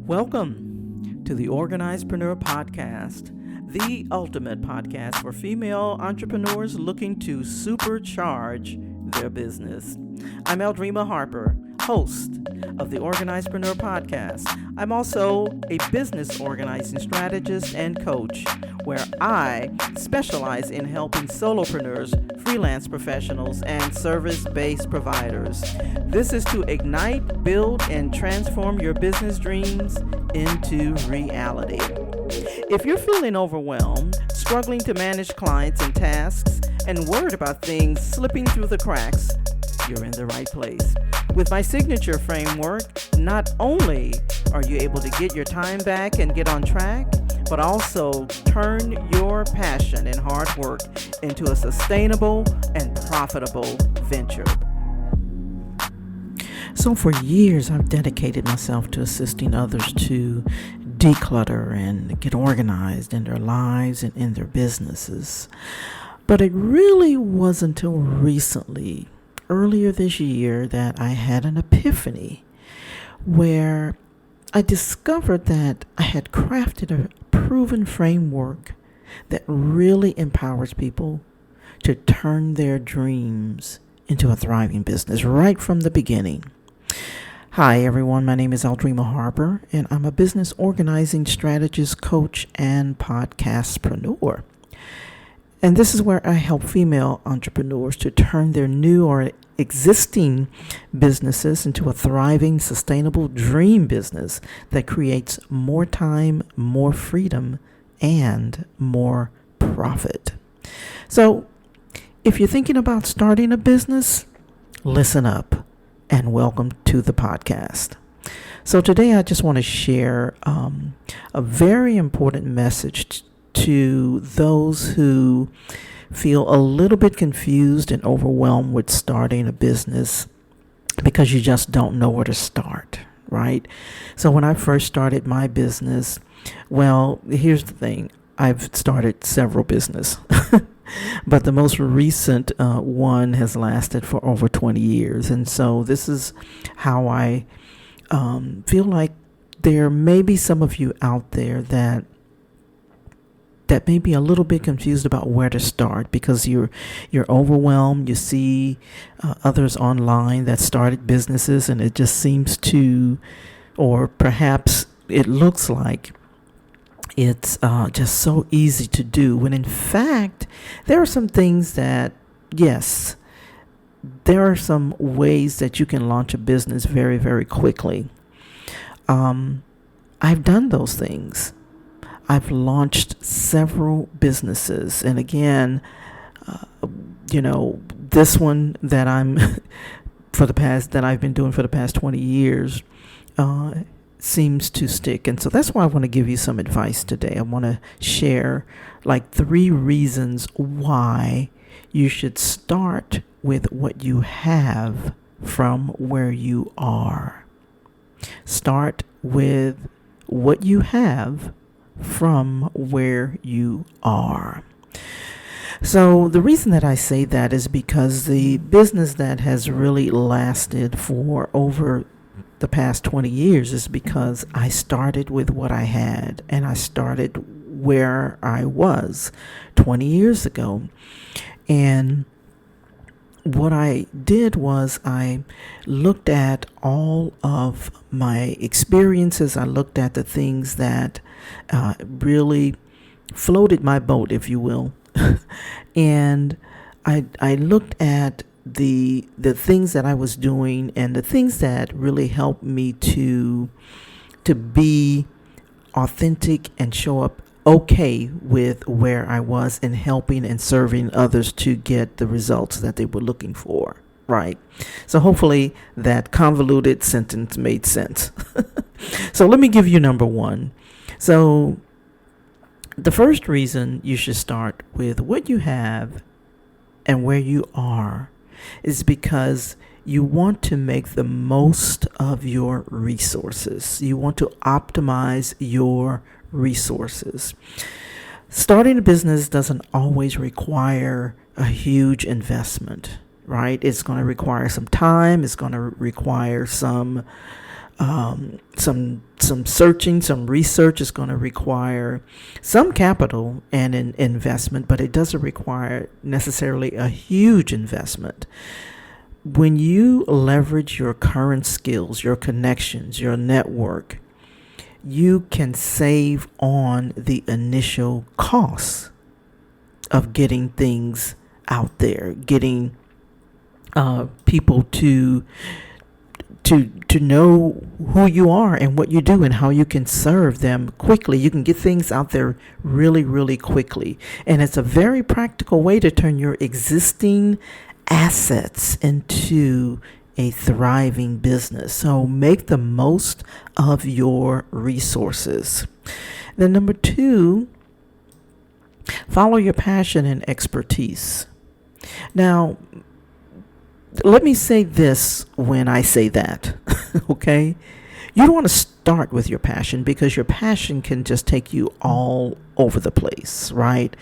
Welcome to the Organizepreneur Podcast, the ultimate podcast for female entrepreneurs looking to supercharge their business. I'm Aldreama Harper, host of the Organizepreneur Podcast. I'm also a business organizing strategist and coach, where I specialize in helping solopreneurs, freelance professionals, and service-based providers. This is to ignite, build, and transform your business dreams into reality. If you're feeling overwhelmed, struggling to manage clients and tasks, and worried about things slipping through the cracks, you're in the right place. With my signature framework, not only are you able to get your time back and get on track, but also turn your passion and hard work into a sustainable and profitable venture. So for years, I've dedicated myself to assisting others to declutter and get organized in their lives and in their businesses. But it really wasn't until recently, earlier this year, that I had an epiphany where I discovered that I had crafted a proven framework that really empowers people to turn their dreams into a thriving business right from the beginning. Hi, everyone. My name is Aldreama Harper, and I'm a business organizing strategist, coach, and podcastpreneur. And this is where I help female entrepreneurs to turn their new or existing businesses into a thriving, sustainable dream business that creates more time, more freedom, and more profit. So, if you're thinking about starting a business, listen up and welcome to the podcast. So today I just want to share a very important message to those who feel a little bit confused and overwhelmed with starting a business because you just don't know where to start, right? So when I first started my business, well, here's the thing. I've started several businesses, but the most recent one has lasted for over 20 years. And so this is how I feel like there may be some of you out there that may be a little bit confused about where to start because you're overwhelmed. You see others online that started businesses, and it just seems to, or perhaps it looks like it's just so easy to do, when in fact there are some things that, yes, there are some ways that you can launch a business very, very quickly. I've done those things. I've launched several businesses. And again, this one that I've been doing for the past 20 years seems to stick. And so that's why I want to give you some advice today. I want to share like 3 reasons why you should start with what you have from where you are. Start with what you have from where you are. So the reason that I say that is because the business that has really lasted for over the past 20 years is because I started with what I had, and I started where I was 20 years ago. And what I did was I looked at all of my experiences. I looked at the things that really floated my boat, if you will. And I looked at the things that I was doing and the things that really helped me to be authentic and show up okay with where I was in helping and serving others to get the results that they were looking for, right? So hopefully that convoluted sentence made sense. So let me give you number 1. So the first reason you should start with what you have and where you are is because you want to make the most of your resources. You want to optimize your resources. Starting a business doesn't always require a huge investment, right? It's going to require some time. It's going to require some some searching, some research. Is going to require some capital and an investment, but it doesn't require necessarily a huge investment. When you leverage your current skills, your connections, your network, you can save on the initial costs of getting things out there, getting people to know who you are and what you do and how you can serve them quickly. You can get things out there really, really quickly. And it's a very practical way to turn your existing assets into a thriving business. So make the most of your resources. Then number 2, follow your passion and expertise. Now, let me say this when I say that, okay? You don't want to start with your passion because your passion can just take you all over the place, right?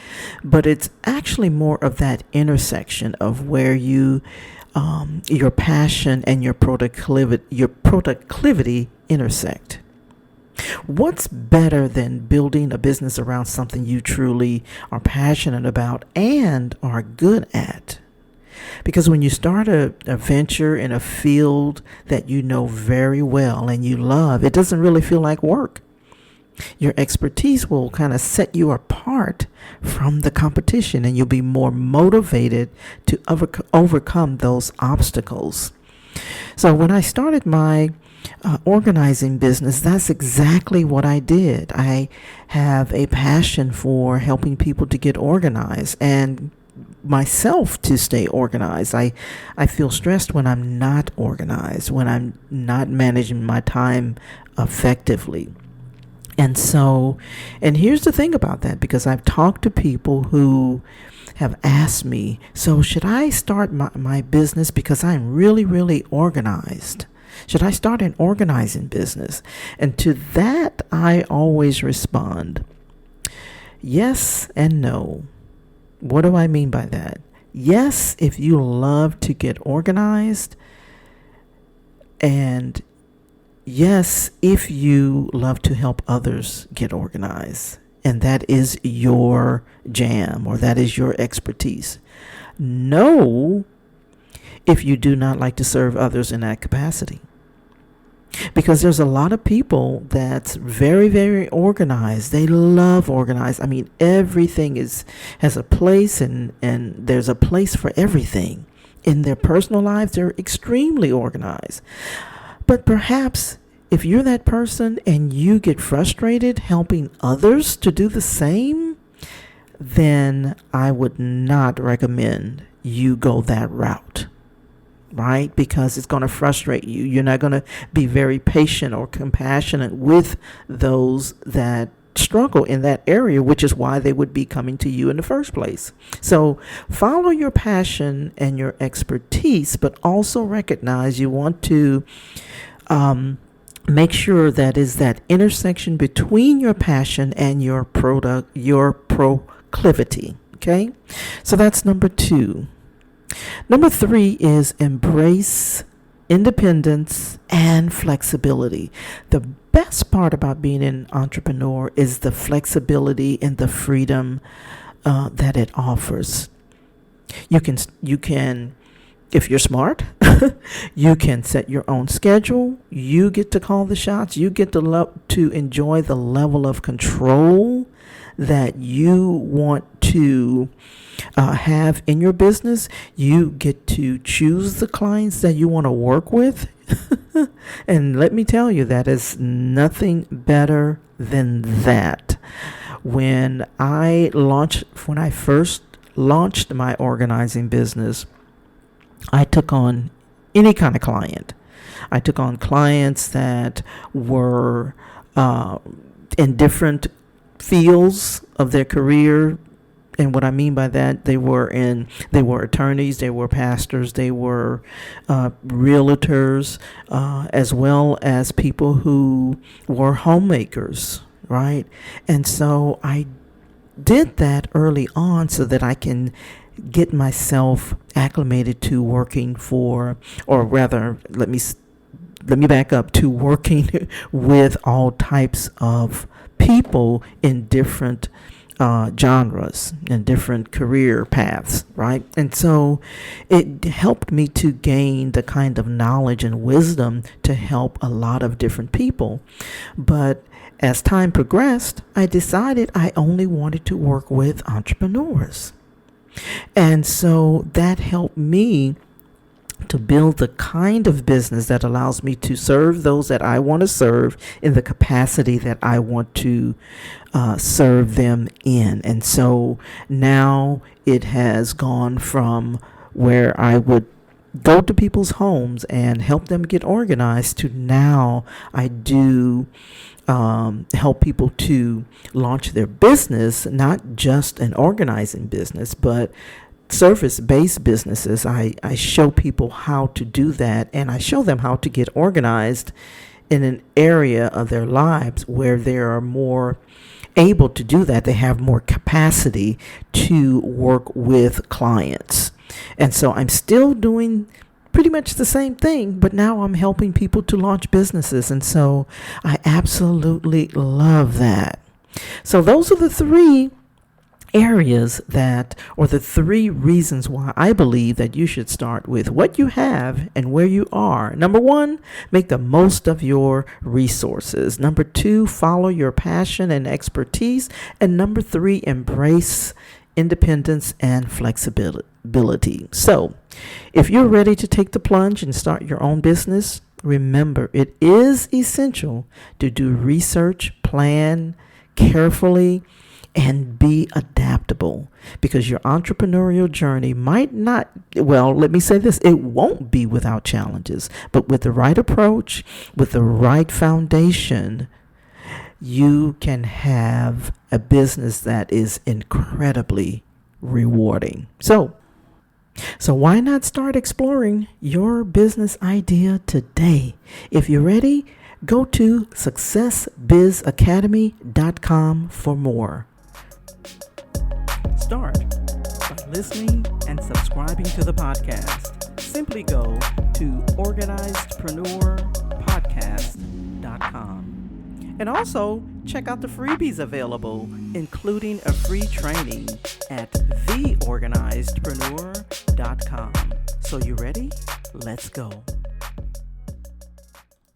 But it's actually more of that intersection of where your passion and your productivity intersect. What's better than building a business around something you truly are passionate about and are good at? Because when you start a venture in a field that you know very well and you love, it doesn't really feel like work. Your expertise will kind of set you apart from the competition, and you'll be more motivated to overcome those obstacles. So when I started my organizing business, that's exactly what I did. I have a passion for helping people to get organized and myself to stay organized. I feel stressed when I'm not organized, when I'm not managing my time effectively. And here's the thing about that, because I've talked to people who have asked me, so should I start my business because I'm really, really organized? Should I start an organizing business? And to that, I always respond, yes and no. What do I mean by that? Yes, if you love to get organized, and yes, if you love to help others get organized, and that is your jam or that is your expertise. No, if you do not like to serve others in that capacity. Because there's a lot of people that's very, very organized. They love organized. I mean, everything has a place, and there's a place for everything. In their personal lives, they're extremely organized. But perhaps if you're that person and you get frustrated helping others to do the same, then I would not recommend you go that route. Right? Because it's going to frustrate you. You're not going to be very patient or compassionate with those that struggle in that area, which is why they would be coming to you in the first place. So follow your passion and your expertise, but also recognize you want to make sure that is that intersection between your passion and your proclivity. Okay? So that's number 2. Number 3 is embrace independence and flexibility. The best part about being an entrepreneur is the flexibility and the freedom that it offers. You can, if you're smart, you can set your own schedule. You get to call the shots. You get to enjoy the level of control that you want to have in your business. You get to choose the clients that you want to work with. And let me tell you, that is nothing better than that. When I first launched my organizing business, I took on any kind of client. I took on clients that were in different fields of their career. And what I mean by that, they were attorneys, they were pastors, they were realtors, as well as people who were homemakers, right? And so I did that early on so that I can get myself acclimated to working for, or rather, let me let me back up to working with all types of people in different genres and different career paths, right? And so it helped me to gain the kind of knowledge and wisdom to help a lot of different people. But as time progressed, I decided I only wanted to work with entrepreneurs. And so that helped me to build the kind of business that allows me to serve those that I want to serve in the capacity that I want to serve them in. And so now it has gone from where I would go to people's homes and help them get organized to now I do help people to launch their business, not just an organizing business, but service-based businesses. I show people how to do that, and I show them how to get organized in an area of their lives where they are more able to do that. They have more capacity to work with clients. And so I'm still doing pretty much the same thing, but now I'm helping people to launch businesses. And so I absolutely love that. So those are the three areas or the three reasons why I believe that you should start with what you have and where you are. Number one, make the most of your resources. Number two, follow your passion and expertise. And number three, embrace independence and flexibility. So if you're ready to take the plunge and start your own business, remember it is essential to do research, plan carefully, and be adaptable, because your entrepreneurial journey might not, well, let me say this, it won't be without challenges, but with the right approach, with the right foundation, you can have a business that is incredibly rewarding. So why not start exploring your business idea today? If you're ready, go to successbizacademy.com for more. Start by listening and subscribing to the podcast. Simply go to organizedpreneurpodcast.com. And also check out the freebies available, including a free training at theorganizedpreneur.com. So you ready? Let's go.